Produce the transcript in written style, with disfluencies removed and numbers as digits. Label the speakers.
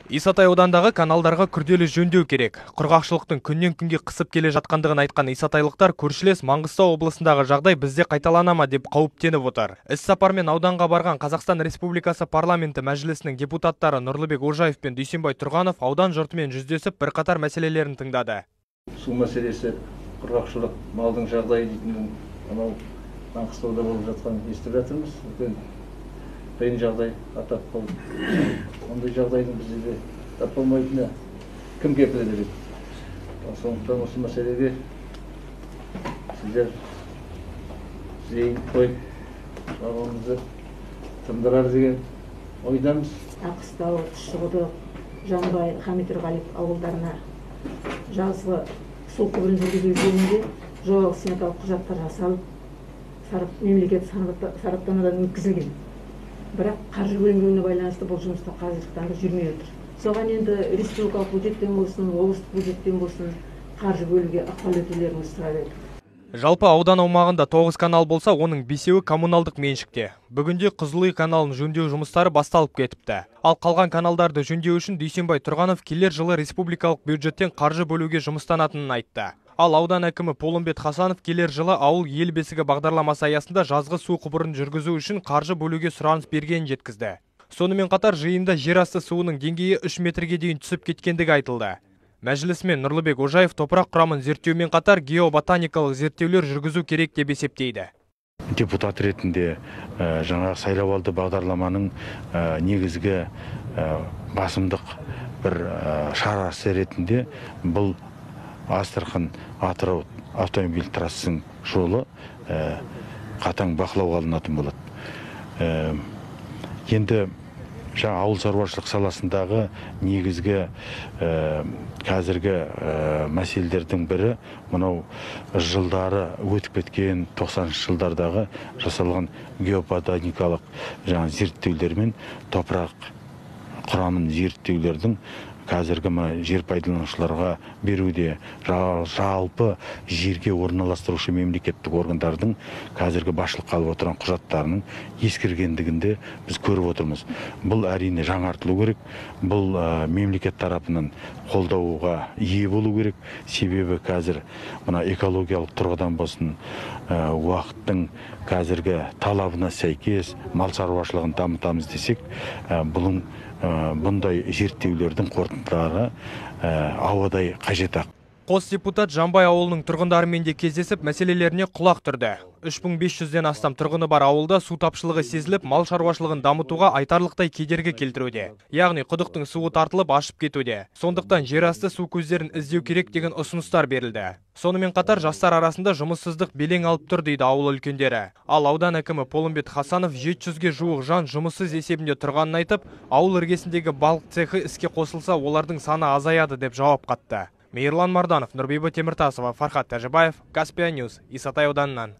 Speaker 1: Исатай аудандағы каналдарға күрделі жөндеу керек. Құрғақшылықтың күннен күнге қысып келе жатқандығын айтқан исатайлықтар көршілес Маңғыстау облысындағы жағдай бізде қайталанама деп қауіптеніп отыр. Іс-сапармен ауданға барған Қазақстан Республикасы парламенті мәжілісінің депутаттары Нұрлыбек Ожаев пен Дүйсенбай Тұрғанов аудан жұртымен жүздесіп бірқатар мәселелерін тыңдады.
Speaker 2: Су мәселесі, құрғақшылық, малдың жағдайы дейтін анау Маңғыстауда болып жатқан естіп жатырмыз. Қиын жағдай атап қалды. Ондай жағдайдың бізде де тап болмайтыны кім кепіл береді? Сондықтан осы мәселеге сіздер зейін қойып, жағымызды тындырар деген ойдамыз.
Speaker 3: Аққыстау, Тұщықұдық, Жанбай, Хамит Ерғалиев ауылдарына жазғы су құбырын жүргізу жөнінде жобалық сметалық құжаттар жасалып, мемлекет сараптамадан өткізілген. Бірақ қаржы бөлінбеуіне байланысты бұл жұмыста қазіргі таңда жүрмей отыр. Соған енді республикалық бюджеттен болсын, облыстық бюджеттен болсын қаржы бөлуге ықпал етулеріңізді сұрап едік.
Speaker 1: Жалпы аудан аумағында 9 канал болса, оның 5-еуі коммуналдық меншікте. Бүгінде Қызылүй каналын жөндеу жұмыстары басталып кетіпті. Ал қалған каналдарды жөндеу үшін Дүйсенбай Тұрғанов келер жылы республикалық бюджеттен қаржы бөлуге жұмыстанатынын айтты. Ал аудан әкімі Полымбет Хасанов келер жылы ауыл ел бесігі бағдарламасы аясында жазғы су құбырын жүргізу үшін қаржы бөлуге сұраныс бергенін жеткізді. Сонымен қатар жиында жер асты суының деңгейі 3 метрге дейін түсіп кеткендігі айтылды. Мәжілісмен Нұрлыбек Ожаев топырақ құрамын зерттеумен қатар геоботаникалық зерттеулер жүргізу керек деп есептейді.
Speaker 4: Депутат ретінде жаңа сайлау алды бағдарламаның негізгі басымдық бір шарасы ретінде бұл Астрахань Атырау автомобиль трассасының жолы қатаң бақылауға алынатын болады. Енді жаңа ауыл шаруашылық саласындағы негізгі қазіргі мәселелердің бірі мынау жылдары өтіп кеткен 90-шы жылдардағы жасалған геоботаникалық жаңа зерттеулер мен топырақ құрамын зерттеулердің қазіргі жер пайдаланушыларға беруде, жалпы жерге орналастырушы мемлекеттік органдардың қазіргі басшылыққа алып отырған құжаттарының ескергендігінде біз көріп отырмыз. Бұл әрине жаңартылу керек, бұл мемлекет тарапынан қолдауға ие болу керек. Себебі қазір мына экологиялық тұрғыдан болсын, уақыттың қазіргі талабына сәйкес мал шаруашылығын дамытамыз десек, бұндай зерттеулердің қорытындылары ауадай қажет.
Speaker 1: Қос депутат Жанбай ауылының тұрғындарымен де кездесіп, мәселелеріне құлақ түрді. 3500-ден астам тұрғыны бар ауылда су тапшылығы сезіліп, мал шаруашылығын дамытуға айтарлықтай кедергі келтіруде. Яғни құдықтың суы тартылып ашып кетуде. Сондықтан жер асты су көздерін іздеу керек деген ұсыныстар берілді. Сонымен қатар жастар арасында жұмыссыздық белең алып тұр дейді ауыл үлкендері. Ал аудан әкімі Полымбет Хасанов 700-ге жуық жан жұмыссыз есебінде тұрғанын айтып, ауыл іргесіндегі балық цехы іске қосылса, олардың саны азаяды деп жауап қатты. Мейірлан Марданов, Нұрбибі Теміртасова, Фархат Тәжібаев, Каспия Ньюс, Исатай ауданынан.